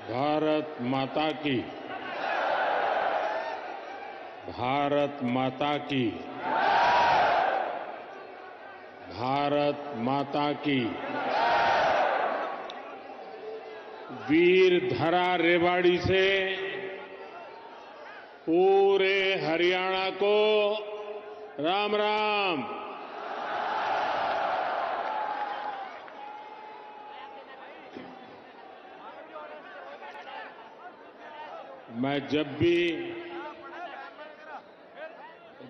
भारत माता की। भारत माता की। भारत माता की। वीर धरा रेवाड़ी से पूरे हरियाणा को राम राम। मैं जब भी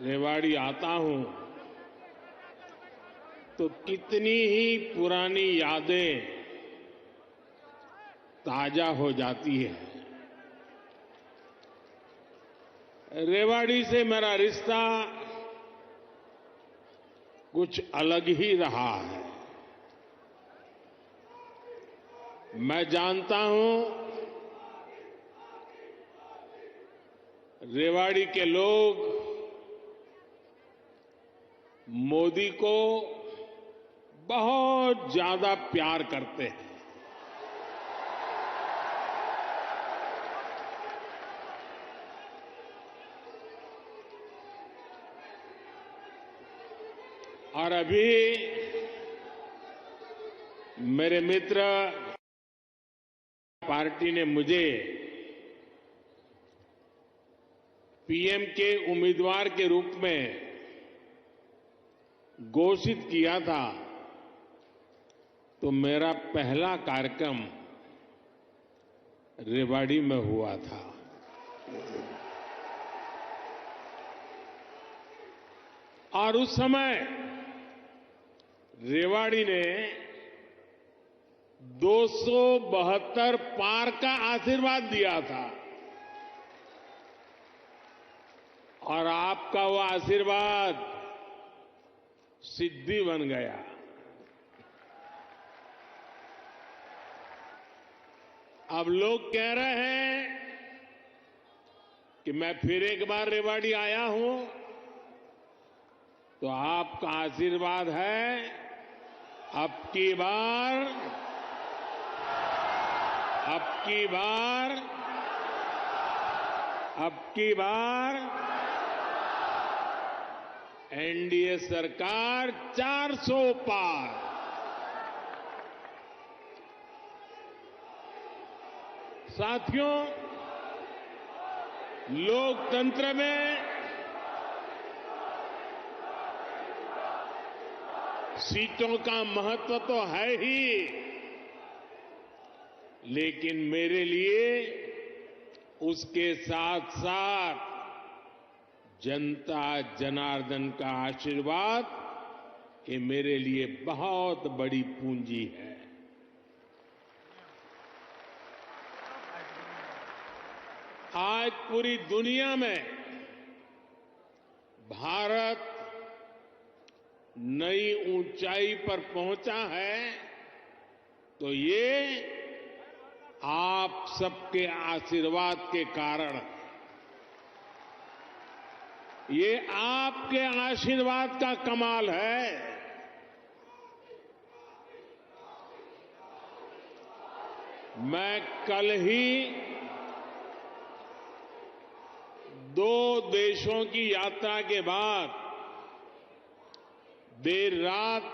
रेवाड़ी आता हूं तो कितनी ही पुरानी यादें ताजा हो जाती है। रेवाड़ी से मेरा रिश्ता कुछ अलग ही रहा है। मैं जानता हूं रेवाड़ी के लोग मोदी को बहुत ज्यादा प्यार करते हैं। और अभी मेरे मित्र पार्टी ने मुझे पीएम के उम्मीदवार के रूप में घोषित किया था, तो मेरा पहला कार्यक्रम रेवाड़ी में हुआ था। और उस समय रेवाड़ी ने 272 पार का आशीर्वाद दिया था और आपका वो आशीर्वाद सिद्धि बन गया। अब लोग कह रहे हैं कि मैं फिर एक बार रेवाड़ी आया हूं, तो आपका आशीर्वाद है अब की बार एनडीए सरकार 400 पार। साथियों, लोकतंत्र में सीटों का महत्व तो है ही, लेकिन मेरे लिए उसके साथ साथ जनता जनार्दन का आशीर्वाद ये मेरे लिए बहुत बड़ी पूंजी है। आज पूरी दुनिया में भारत नई ऊंचाई पर पहुंचा है, तो ये आप सबके आशीर्वाद के कारण। ये आपके आशीर्वाद का कमाल है। मैं कल ही 2 देशों की यात्रा के बाद देर रात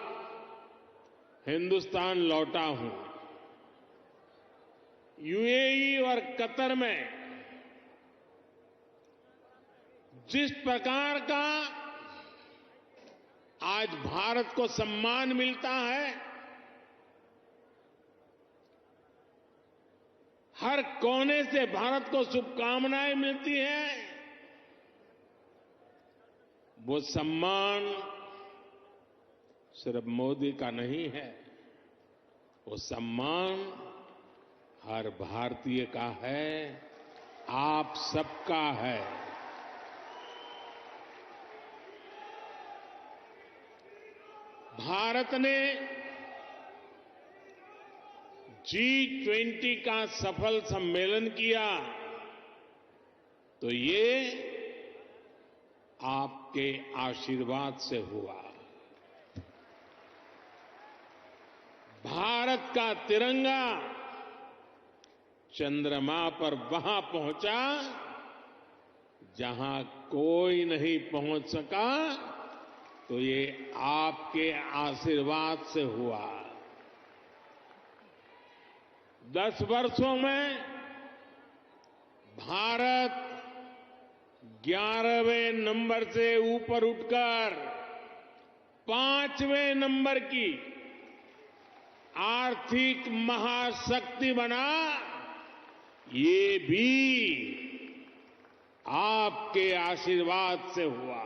हिंदुस्तान लौटा हूं। यूएई और कतर में जिस प्रकार का आज भारत को सम्मान मिलता है, हर कोने से भारत को शुभकामनाएं मिलती हैं, वो सम्मान सिर्फ मोदी का नहीं है, वो सम्मान हर भारतीय का है, आप सबका है। भारत ने G20 का सफल सम्मेलन किया, तो ये आपके आशीर्वाद से हुआ। भारत का तिरंगा चंद्रमा पर वहां पहुंचा जहां कोई नहीं पहुंच सका, तो ये आपके आशीर्वाद से हुआ। 10 वर्षों में भारत 11वें नंबर से ऊपर उठकर 5वें नंबर की आर्थिक महाशक्ति बना, ये भी आपके आशीर्वाद से हुआ।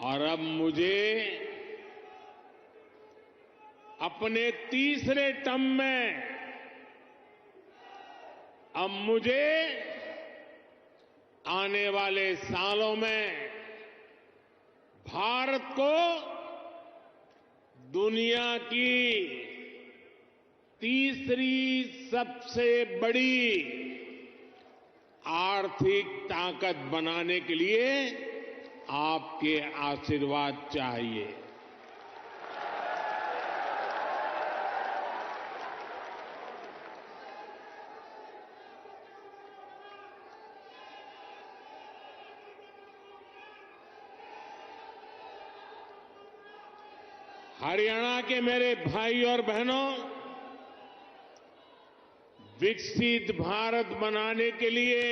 और अब मुझे अपने तीसरे टर्म में आने वाले सालों में भारत को दुनिया की तीसरी सबसे बड़ी आर्थिक ताकत बनाने के लिए आपके आशीर्वाद चाहिए। हरियाणा के मेरे भाई और बहनों, विकसित भारत बनाने के लिए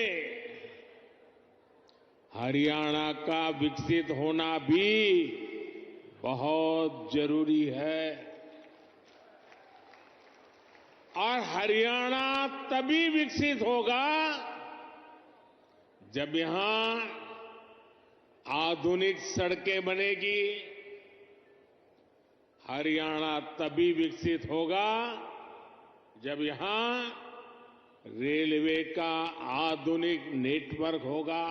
हरियाणा का विकसित होना भी बहुत जरूरी है। और हरियाणा तभी विकसित होगा जब यहां आधुनिक सड़कें बनेगी। हरियाणा तभी विकसित होगा जब यहां रेलवे का आधुनिक नेटवर्क होगा।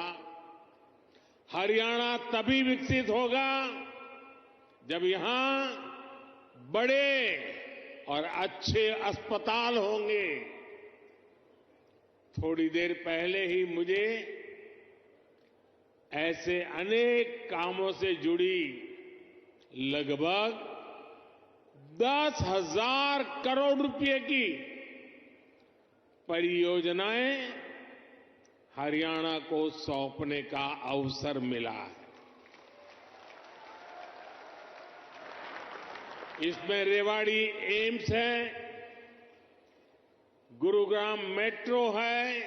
हरियाणा तभी विकसित होगा जब यहां बड़े और अच्छे अस्पताल होंगे। थोड़ी देर पहले ही मुझे ऐसे अनेक कामों से जुड़ी लगभग 10,000 करोड़ रुपए की परियोजनाएं हरियाणा को सौंपने का अवसर मिला है। इसमें रेवाड़ी एम्स है, गुरुग्राम मेट्रो है,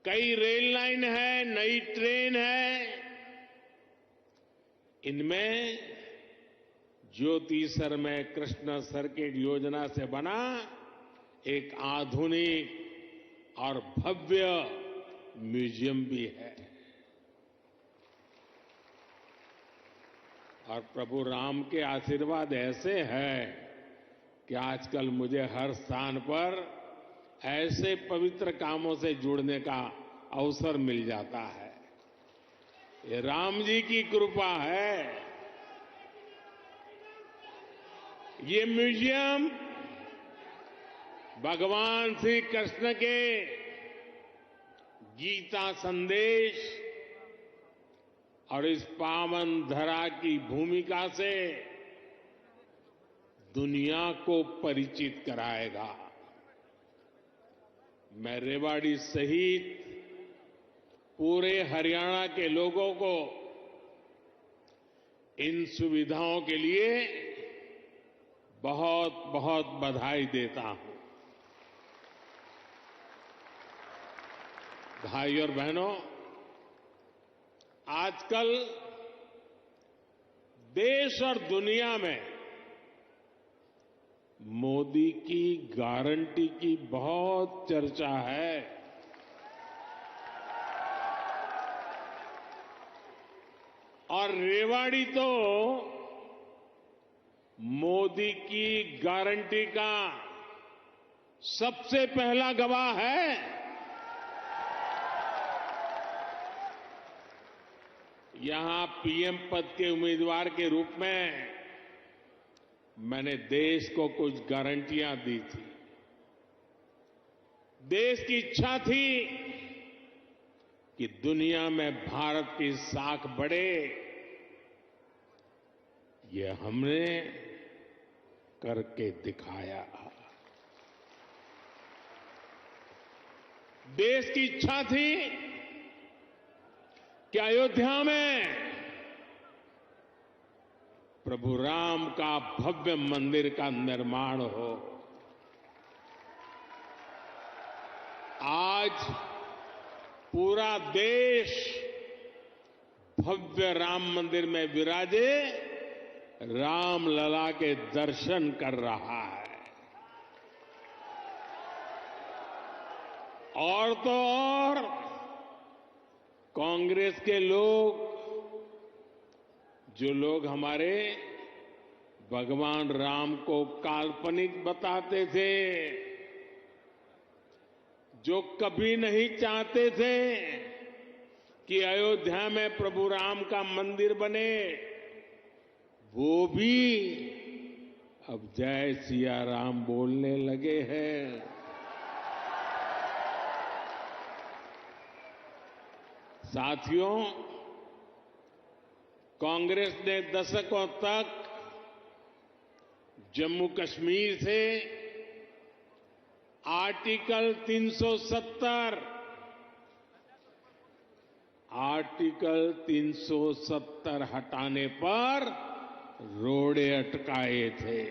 कई रेल लाइन है, नई ट्रेन है। इनमें ज्योति सरमय कृष्ण सर्किट योजना से बना एक आधुनिक और भव्य म्यूजियम भी है। और प्रभु राम के आशीर्वाद ऐसे हैं कि आजकल मुझे हर स्थान पर ऐसे पवित्र कामों से जुड़ने का अवसर मिल जाता है। ये राम जी की कृपा है। ये म्यूजियम भगवान श्री कृष्ण के गीता संदेश और इस पावन धरा की भूमिका से दुनिया को परिचित कराएगा। मैं रेवाड़ी सहित पूरे हरियाणा के लोगों को इन सुविधाओं के लिए बहुत बहुत बधाई देता हूं। भाई और बहनों, आजकल देश और दुनिया में मोदी की गारंटी की बहुत चर्चा है। और रेवाड़ी तो मोदी की गारंटी का सबसे पहला गवाह है। यहां पीएम पद के उम्मीदवार के रूप में मैंने देश को कुछ गारंटियां दी थी। देश की इच्छा थी कि दुनिया में भारत की साख बढ़े, ये हमने करके दिखाया। देश की इच्छा थी कि अयोध्या में प्रभु राम का भव्य मंदिर का निर्माण हो। आज पूरा देश भव्य राम मंदिर में विराजे रामलला के दर्शन कर रहा है। और तो और कांग्रेस के लोग, जो लोग हमारे भगवान राम को काल्पनिक बताते थे, जो कभी नहीं चाहते थे कि अयोध्या में प्रभु राम का मंदिर बने, वो भी अब जय सिया राम बोलने लगे हैं। साथियों, कांग्रेस ने दशकों तक जम्मू कश्मीर से आर्टिकल 370 हटाने पर रोड़े अटकाए थे।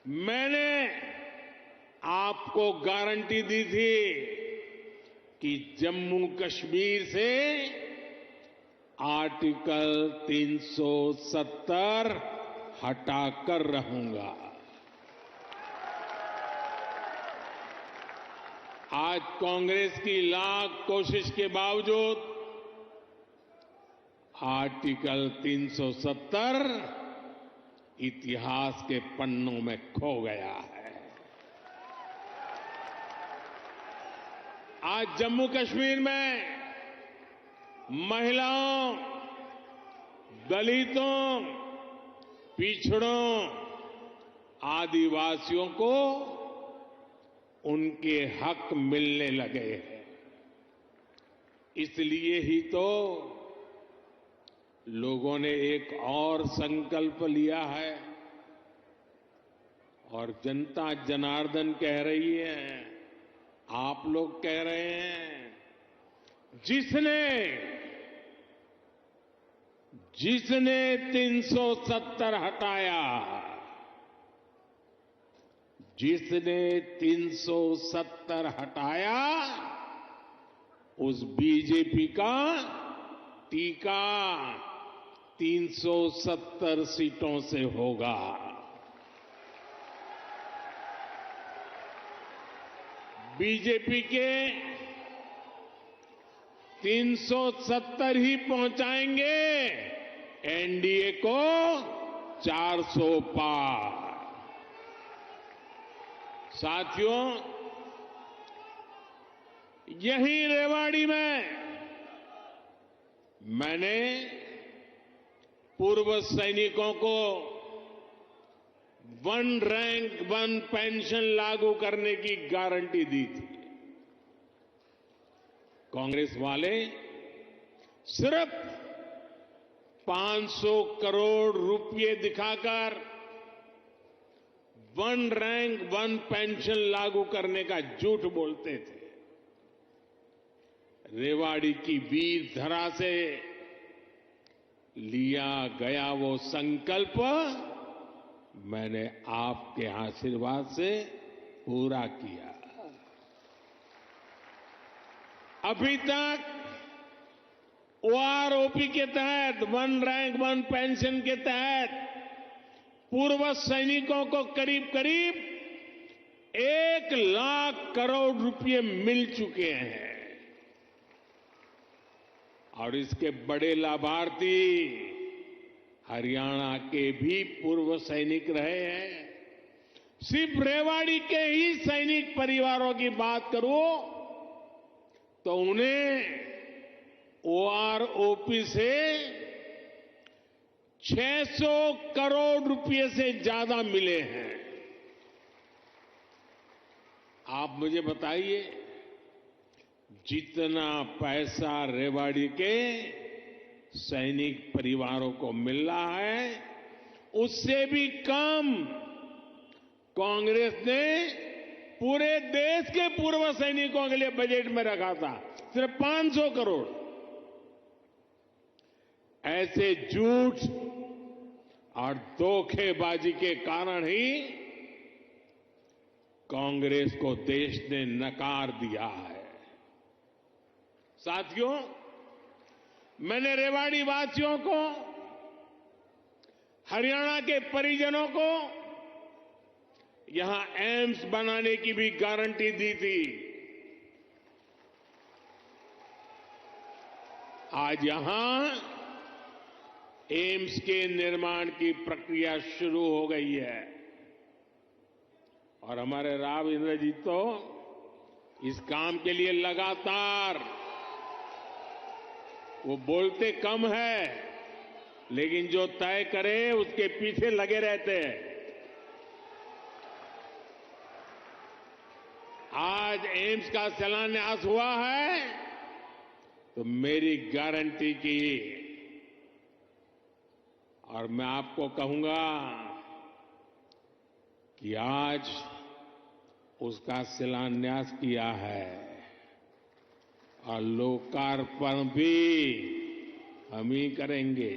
मैंने आपको गारंटी दी थी कि जम्मू कश्मीर से आर्टिकल 370 हटाकर रहूंगा। आज कांग्रेस की लाख कोशिश के बावजूद आर्टिकल 370 इतिहास के पन्नों में खो गया है। आज जम्मू कश्मीर में महिलाओं, दलितों, पिछड़ों, आदिवासियों को उनके हक मिलने लगे हैं। इसलिए ही तो लोगों ने एक और संकल्प लिया है और जनता जनार्दन कह रही है, आप लोग कह रहे हैं, जिसने 370 हटाया, जिसने 370 हटाया, उस बीजेपी का टीका 370 सीटों से होगा। बीजेपी के 370 ही पहुंचाएंगे एनडीए को 400 पार। साथियों, यहीं रेवाड़ी में मैंने पूर्व सैनिकों को 1 रैंक 1 पेंशन लागू करने की गारंटी दी थी। कांग्रेस वाले सिर्फ 500 करोड़ रुपए दिखाकर 1 रैंक 1 पेंशन लागू करने का झूठ बोलते थे। रेवाड़ी की वीर धरा से लिया गया वो संकल्प मैंने आपके आशीर्वाद से पूरा किया। अभी तक ओआरओपी के तहत 1 रैंक 1 पेंशन के तहत पूर्व सैनिकों को करीब करीब 1 लाख करोड़ रुपए मिल चुके हैं और इसके बड़े लाभार्थी हरियाणा के भी पूर्व सैनिक रहे हैं। सिर्फ रेवाड़ी के ही सैनिक परिवारों की बात करूं तो उन्हें ओआरओपी से 600 करोड़ रुपए से ज्यादा मिले हैं। आप मुझे बताइए, जितना पैसा रेवाड़ी के सैनिक परिवारों को मिल रहा है, उससे भी कम कांग्रेस ने पूरे देश के पूर्व सैनिकों के लिए बजट में रखा था, सिर्फ 500 करोड़। ऐसे झूठ और धोखेबाजी के कारण ही कांग्रेस को देश ने नकार दिया है। साथियों, मैंने रेवाड़ी वासियों को, हरियाणा के परिजनों को यहां एम्स बनाने की भी गारंटी दी थी। आज यहां एम्स के निर्माण की प्रक्रिया शुरू हो गई है और हमारे राव इंद्रजीत तो इस काम के लिए लगातार, वो बोलते कम है लेकिन जो तय करे उसके पीछे लगे रहते हैं। आज एम्स का शिलान्यास हुआ है तो मेरी गारंटी की, और मैं आपको कहूंगा कि आज उसका शिलान्यास किया है और लोकार्पण भी हम ही करेंगे।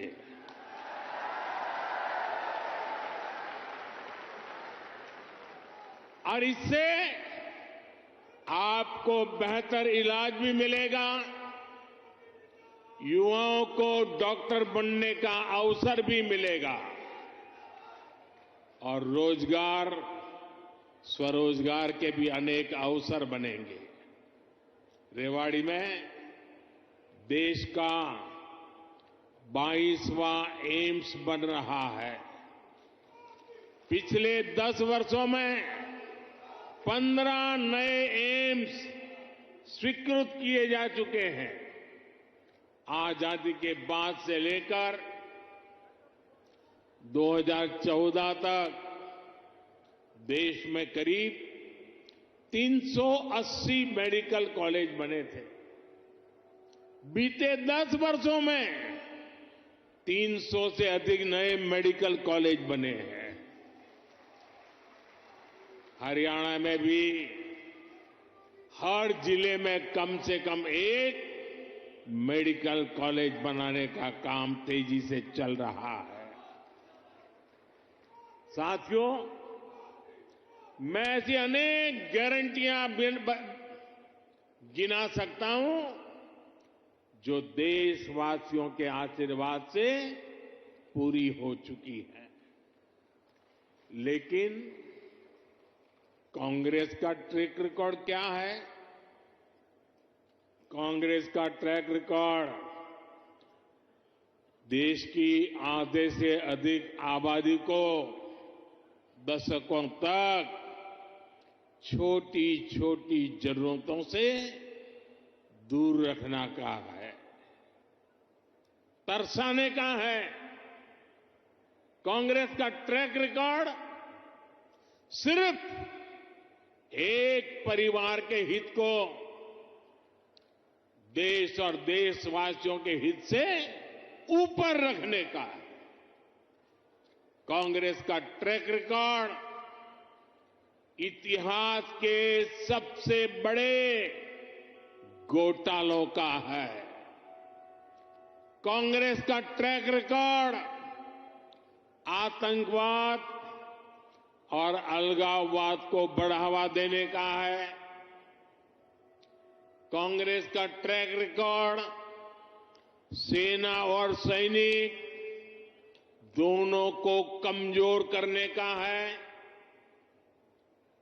और इससे आपको बेहतर इलाज भी मिलेगा, युवाओं को डॉक्टर बनने का अवसर भी मिलेगा और रोजगार, स्वरोजगार के भी अनेक अवसर बनेंगे। रेवाड़ी में देश का 22वां एम्स बन रहा है। पिछले 10 वर्षों में 15 नए एम्स स्वीकृत किए जा चुके हैं। आजादी के बाद से लेकर 2014 तक देश में करीब 380 मेडिकल कॉलेज बने थे। बीते 10 वर्षों में 300 से अधिक नए मेडिकल कॉलेज बने हैं। हरियाणा में भी हर जिले में कम से कम एक मेडिकल कॉलेज बनाने का काम तेजी से चल रहा है। साथियों, मैं ऐसी अनेक गारंटियां गिना सकता हूं जो देशवासियों के आशीर्वाद से पूरी हो चुकी है। लेकिन कांग्रेस का ट्रैक रिकॉर्ड क्या है? कांग्रेस का ट्रैक रिकॉर्ड देश की आधे से अधिक आबादी को दशकों तक छोटी छोटी जरूरतों से दूर रखना का है, तरसाने का है। कांग्रेस का ट्रैक रिकॉर्ड सिर्फ एक परिवार के हित को देश और देशवासियों के हित से ऊपर रखने का है। कांग्रेस का ट्रैक रिकॉर्ड इतिहास के सबसे बड़े घोटालों का है। कांग्रेस का ट्रैक रिकॉर्ड आतंकवाद और अलगाववाद को बढ़ावा देने का है। कांग्रेस का ट्रैक रिकॉर्ड सेना और सैनिक दोनों को कमजोर करने का है।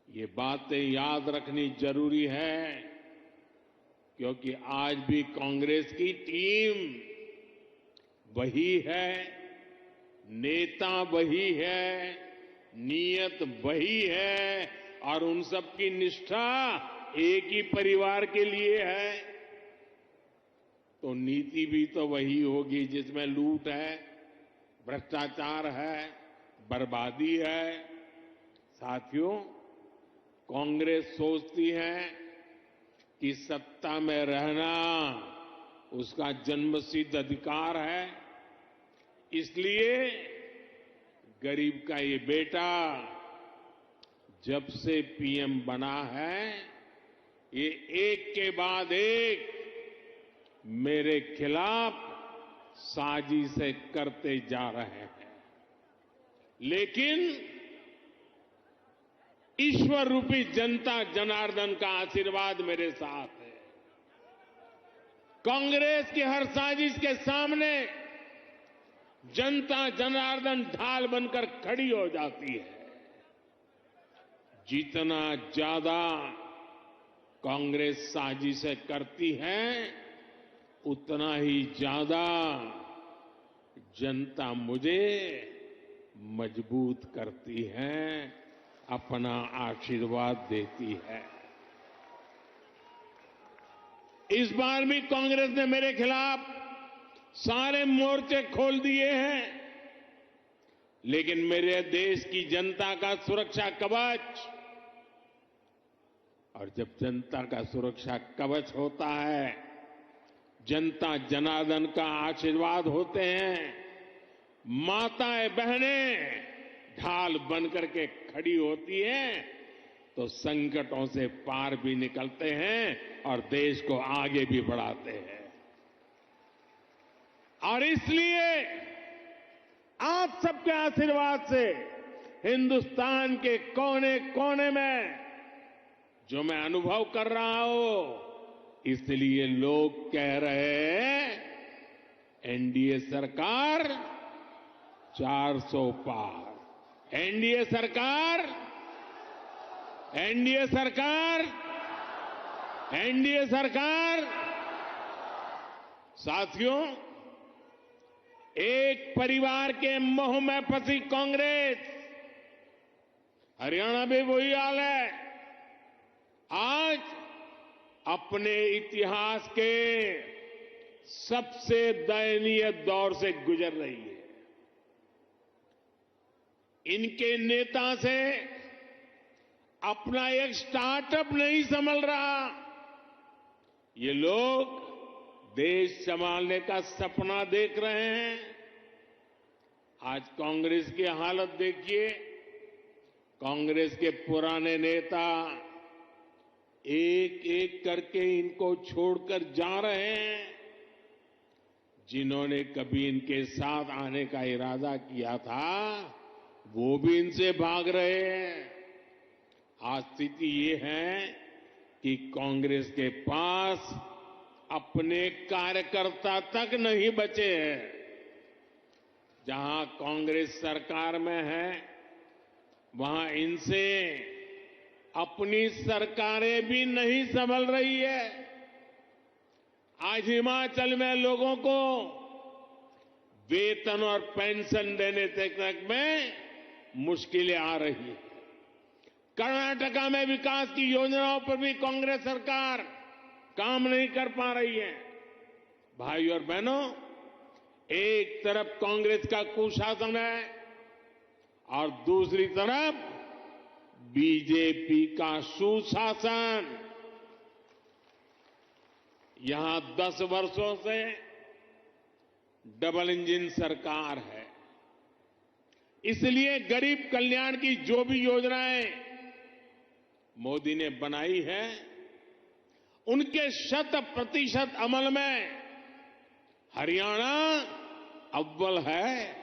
ये बातें याद रखनी जरूरी है क्योंकि आज भी कांग्रेस की टीम वही है, नेता वही है, नीयत वही है और उन सब की निष्ठा एक ही परिवार के लिए है। तो नीति भी तो वही होगी जिसमें लूट है, भ्रष्टाचार है, बर्बादी है। साथियों, कांग्रेस सोचती है कि सत्ता में रहना उसका जन्मसिद्ध अधिकार है। इसलिए गरीब का ये बेटा जब से पीएम बना है, ये एक के बाद एक मेरे खिलाफ साजिशें करते जा रहे हैं। लेकिन ईश्वर रूपी जनता जनार्दन का आशीर्वाद मेरे साथ है। कांग्रेस की हर साजिश के सामने जनता जनार्दन ढाल बनकर खड़ी हो जाती है। जितना ज्यादा कांग्रेस साजिशें करती है, उतना ही ज्यादा जनता मुझे मजबूत करती है, अपना आशीर्वाद देती है। इस बार भी कांग्रेस ने मेरे खिलाफ सारे मोर्चे खोल दिए हैं, लेकिन मेरे देश की जनता का सुरक्षा कवच, और जब जनता का सुरक्षा कवच होता है, जनता जनार्दन का आशीर्वाद होते हैं, माताएं बहनें ढाल बनकर के खड़ी होती हैं, तो संकटों से पार भी निकलते हैं और देश को आगे भी बढ़ाते हैं। और इसलिए आप सबके आशीर्वाद से हिंदुस्तान के कोने कोने में जो मैं अनुभव कर रहा हूं, इसलिए लोग कह रहे हैं एनडीए सरकार 400 पार। एनडीए सरकार, एनडीए सरकार, एनडीए सरकार। साथियों, एक परिवार के मोह में फंसी कांग्रेस, हरियाणा में वही हाल है। आज अपने इतिहास के सबसे दयनीय दौर से गुजर रही है। इनके नेता से अपना एक स्टार्टअप नहीं संभल रहा। ये लोग देश संभालने का सपना देख रहे हैं। आज कांग्रेस की हालत देखिए। कांग्रेस के पुराने नेता एक एक करके इनको छोड़कर जा रहे हैं। जिन्होंने कभी इनके साथ आने का इरादा किया था, वो भी इनसे भाग रहे हैं। आज स्थिति ये है कि कांग्रेस के पास अपने कार्यकर्ता तक नहीं बचे हैं। जहां कांग्रेस सरकार में है, वहां इनसे अपनी सरकारें भी नहीं संभल रही है। आज हिमाचल में लोगों को वेतन और पेंशन देने तक में मुश्किलें आ रही हैं। कर्नाटका में विकास की योजनाओं पर भी कांग्रेस सरकार काम नहीं कर पा रही है। भाई और बहनों, एक तरफ कांग्रेस का कुशासन है और दूसरी तरफ बीजेपी का सुशासन। यहां 10 वर्षों से डबल इंजन सरकार है। इसलिए गरीब कल्याण की जो भी योजनाएं मोदी ने बनाई है, उनके 100% अमल में हरियाणा अव्वल है।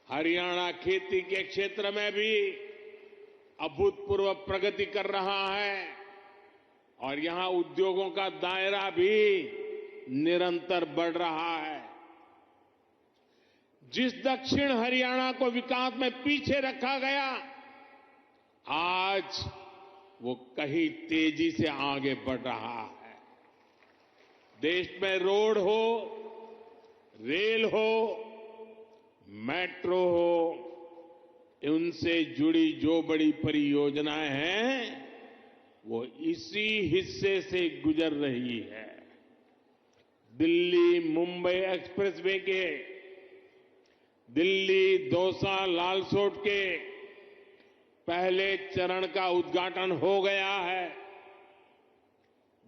हरियाणा खेती के क्षेत्र में भी अभूतपूर्व प्रगति कर रहा है और यहां उद्योगों का दायरा भी निरंतर बढ़ रहा है। जिस दक्षिण हरियाणा को विकास में पीछे रखा गया, आज वो कहीं तेजी से आगे बढ़ रहा है। देश में रोड हो, रेल हो, मेट्रो हो, उनसे जुड़ी जो बड़ी परियोजनाएं हैं, वो इसी हिस्से से गुजर रही है। दिल्ली मुंबई एक्सप्रेसवे के, दिल्ली दौसा लालसोट के पहले चरण का उद्घाटन हो गया है।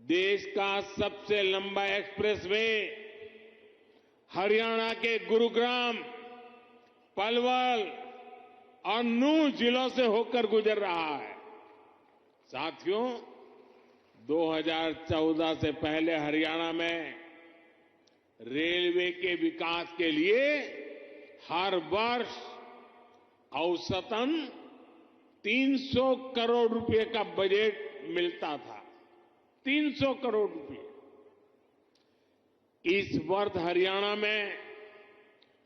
देश का सबसे लंबा एक्सप्रेसवे हरियाणा के गुरुग्राम, पलवल और नूंह जिलों से होकर गुजर रहा है। साथियों, 2014 से पहले हरियाणा में रेलवे के विकास के लिए हर वर्ष औसतन 300 करोड़ रुपए का बजट मिलता था। 300 करोड़ रुपए। इस वर्ष हरियाणा में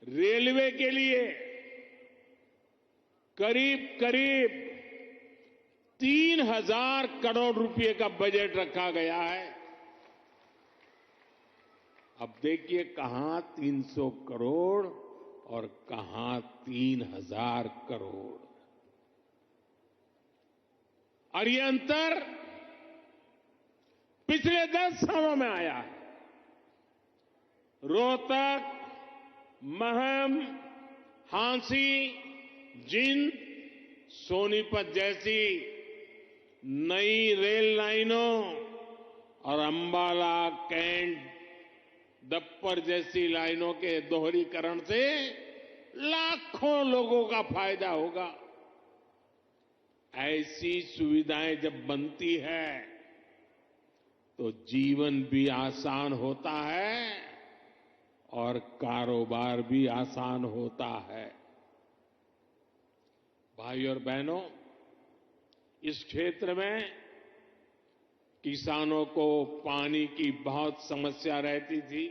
रेलवे के लिए करीब करीब 3000 करोड़ रुपए का बजट रखा गया है। अब देखिए कहां 300 करोड़ और कहां 3000 करोड़, और ये अंतर पिछले 10 सालों में आया है। रोहतक, महम, हांसी, जिंद, सोनीपत जैसी नई रेल लाइनों और अंबाला, कैंट, दप्पर जैसी लाइनों के दोहरीकरण से लाखों लोगों का फायदा होगा। ऐसी सुविधाएं जब बनती है तो जीवन भी आसान होता है और कारोबार भी आसान होता है। भाई और बहनों, इस क्षेत्र में किसानों को पानी की बहुत समस्या रहती थी।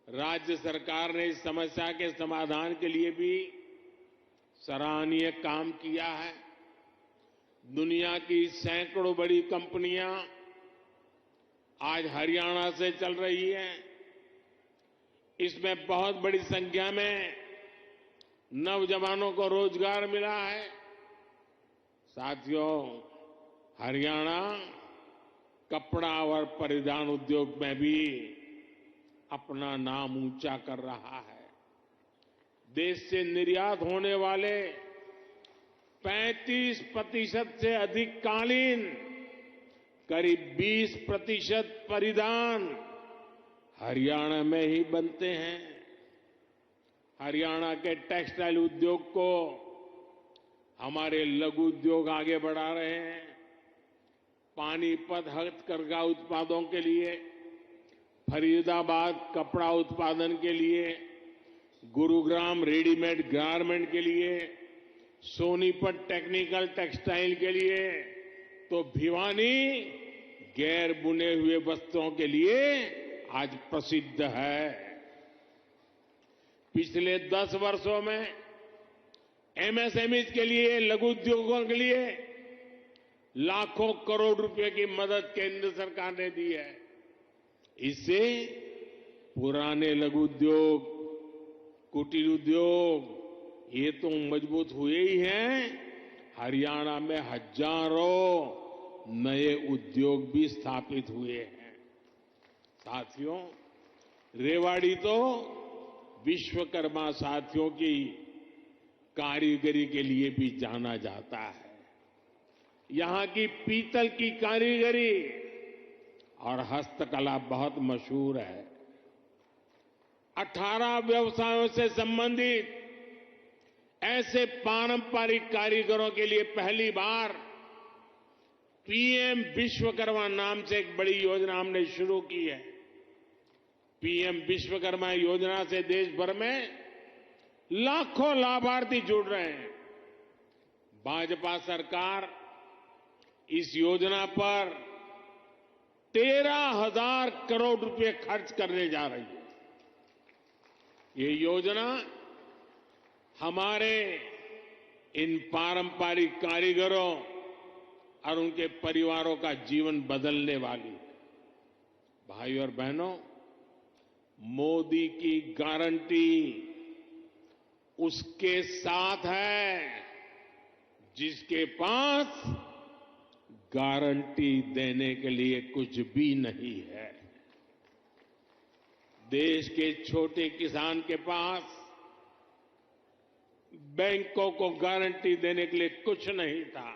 राज्य सरकार ने इस समस्या के समाधान के लिए भी सराहनीय काम किया है। दुनिया की सैकड़ों बड़ी कंपनियां आज हरियाणा से चल रही हैं। इसमें बहुत बड़ी संख्या में नौजवानों को रोजगार मिला है। साथियों, हरियाणा कपड़ा और परिधान उद्योग में भी अपना नाम ऊंचा कर रहा है। देश से निर्यात होने वाले 35% से अधिक कालीन, करीब 20% परिधान हरियाणा में ही बनते हैं। हरियाणा के टेक्सटाइल उद्योग को हमारे लघु उद्योग आगे बढ़ा रहे हैं। पानीपत हथकरघा उत्पादों के लिए, फरीदाबाद कपड़ा उत्पादन के लिए, गुरुग्राम रेडीमेड गारमेंट के लिए, सोनीपत टेक्निकल टेक्सटाइल के लिए, तो भिवानी गैर बुने हुए वस्त्रों के लिए आज प्रसिद्ध है। पिछले 10 वर्षों में एमएसएमई के लिए, लघु उद्योगों के लिए लाखों करोड़ रुपए की मदद केंद्र सरकार ने दी है। इससे पुराने लघु उद्योग, कुटीर उद्योग ये तो मजबूत हुए ही हैं, हरियाणा में हजारों नए उद्योग भी स्थापित हुए हैं। साथियों, रेवाड़ी तो विश्वकर्मा साथियों की कारीगरी के लिए भी जाना जाता है। यहां की पीतल की कारीगरी और हस्तकला बहुत मशहूर है। 18 व्यवसायों से संबंधित ऐसे पारंपरिक कारीगरों के लिए पहली बार पीएम विश्वकर्मा नाम से एक बड़ी योजना हमने शुरू की है। पीएम विश्वकर्मा योजना से देश भर में लाखों लाभार्थी जुड़ रहे हैं। भाजपा सरकार इस योजना पर 13,000 करोड़ रुपए खर्च करने जा रही है। ये योजना हमारे इन पारंपरिक कारीगरों और उनके परिवारों का जीवन बदलने वाली है। भाई और बहनों, मोदी की गारंटी उसके साथ है जिसके पास गारंटी देने के लिए कुछ भी नहीं है। देश के छोटे किसान के पास बैंकों को गारंटी देने के लिए कुछ नहीं था।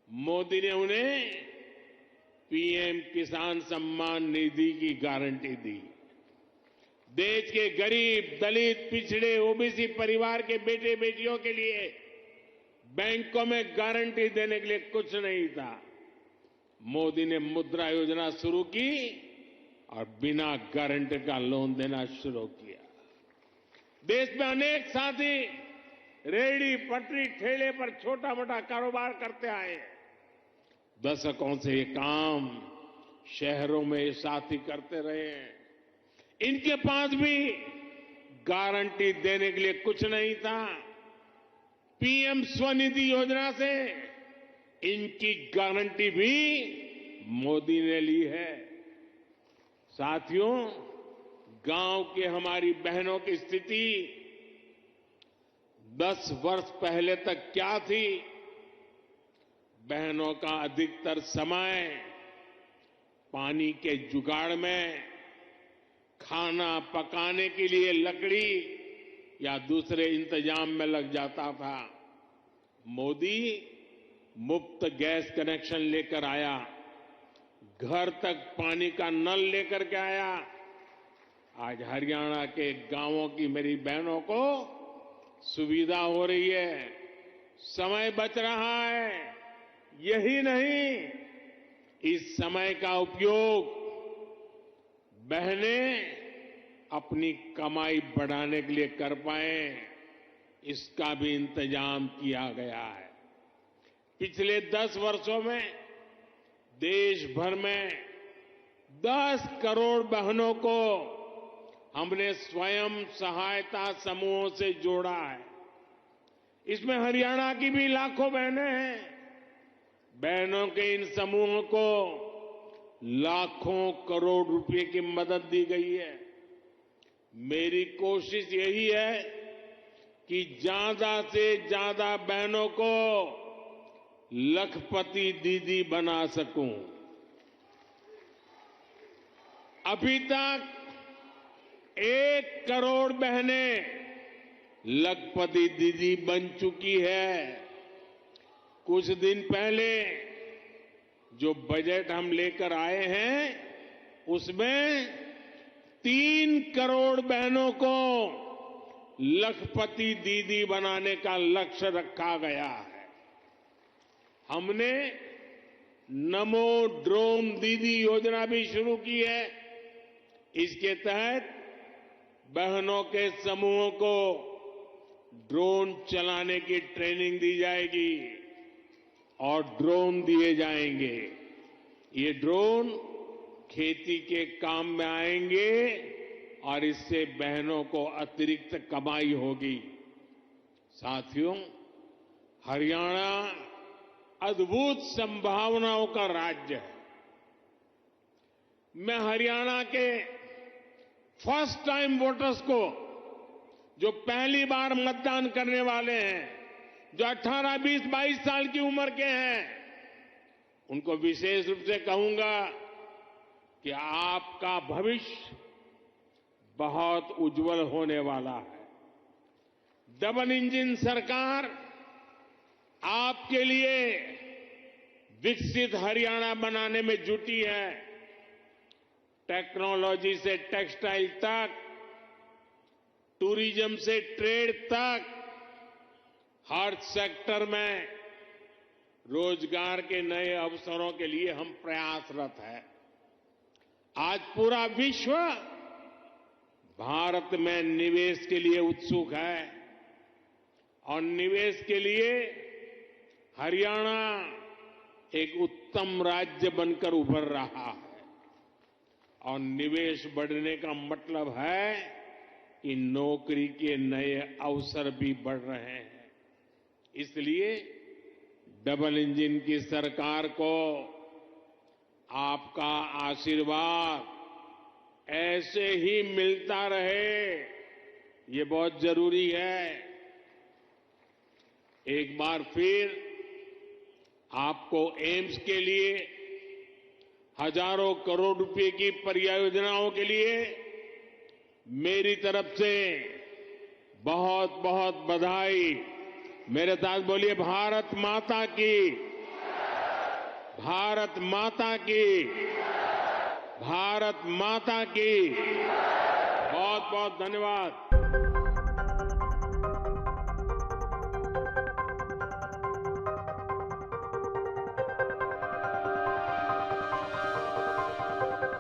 मोदी ने उन्हें पीएम किसान सम्मान निधि की गारंटी दी। देश के गरीब, दलित, पिछड़े, ओबीसी परिवार के बेटे बेटियों के लिए बैंकों में गारंटी देने के लिए कुछ नहीं था। मोदी ने मुद्रा योजना शुरू की और बिना गारंटी का लोन देना शुरू किया। देश में अनेक साथी रेहड़ी, पटरी, ठेले पर छोटा मोटा कारोबार करते आए। दशकों से ये काम शहरों में ये साथी करते रहे हैं। इनके पास भी गारंटी देने के लिए कुछ नहीं था। पीएम स्वनिधि योजना से इनकी गारंटी भी मोदी ने ली है। साथियों, गांव की हमारी बहनों की स्थिति 10 वर्ष पहले तक क्या थी? बहनों का अधिकतर समय पानी के जुगाड़ में, खाना पकाने के लिए लकड़ी या दूसरे इंतजाम में लग जाता था। मोदी मुफ्त गैस कनेक्शन लेकर आया, घर तक पानी का नल लेकर के आया। आज हरियाणा के गांवों की मेरी बहनों को सुविधा हो रही है, समय बच रहा है। यही नहीं, इस समय का उपयोग बहनें अपनी कमाई बढ़ाने के लिए कर पाए, इसका भी इंतजाम किया गया है। पिछले 10 वर्षों में देश भर में 10 करोड़ बहनों को हमने स्वयं सहायता समूहों से जोड़ा है। इसमें हरियाणा की भी लाखों बहनें हैं। बहनों के इन समूहों को लाखों करोड़ रुपए की मदद दी गई है। मेरी कोशिश यही है कि ज्यादा से ज्यादा बहनों को लखपति दीदी बना सकूं। अभी तक 1 करोड़ बहनें लखपति दीदी बन चुकी है। कुछ दिन पहले जो बजट हम लेकर आए हैं, उसमें 3 करोड़ बहनों को लखपति दीदी बनाने का लक्ष्य रखा गया है। हमने नमो ड्रोन दीदी योजना भी शुरू की है। इसके तहत बहनों के समूहों को ड्रोन चलाने की ट्रेनिंग दी जाएगी और ड्रोन दिए जाएंगे। ये ड्रोन खेती के काम में आएंगे और इससे बहनों को अतिरिक्त कमाई होगी। साथियों, हरियाणा अद्भुत संभावनाओं का राज्य है। मैं हरियाणा के फर्स्ट टाइम वोटर्स को, जो पहली बार मतदान करने वाले हैं, जो 18, 20, 22 साल की उम्र के हैं, उनको विशेष रूप से कहूंगा कि आपका भविष्य बहुत उज्जवल होने वाला है। डबल इंजन सरकार आपके लिए विकसित हरियाणा बनाने में जुटी है। टेक्नोलॉजी से टेक्सटाइल तक, टूरिज्म से ट्रेड तक, हर सेक्टर में रोजगार के नए अवसरों के लिए हम प्रयासरत हैं। आज पूरा विश्व भारत में निवेश के लिए उत्सुक है और निवेश के लिए हरियाणा एक उत्तम राज्य बनकर उभर रहा है। और निवेश बढ़ने का मतलब है कि नौकरी के नए अवसर भी बढ़ रहे हैं। इसलिए डबल इंजन की सरकार को आपका आशीर्वाद ऐसे ही मिलता रहे, ये बहुत जरूरी है। एक बार फिर आपको एम्स के लिए हजारों करोड़ रुपए की परियोजनाओं के लिए मेरी तरफ से बहुत बहुत बधाई। मेरे साथ बोलिए, भारत माता की, भारत माता की, भारत माता की। बहुत बहुत धन्यवाद।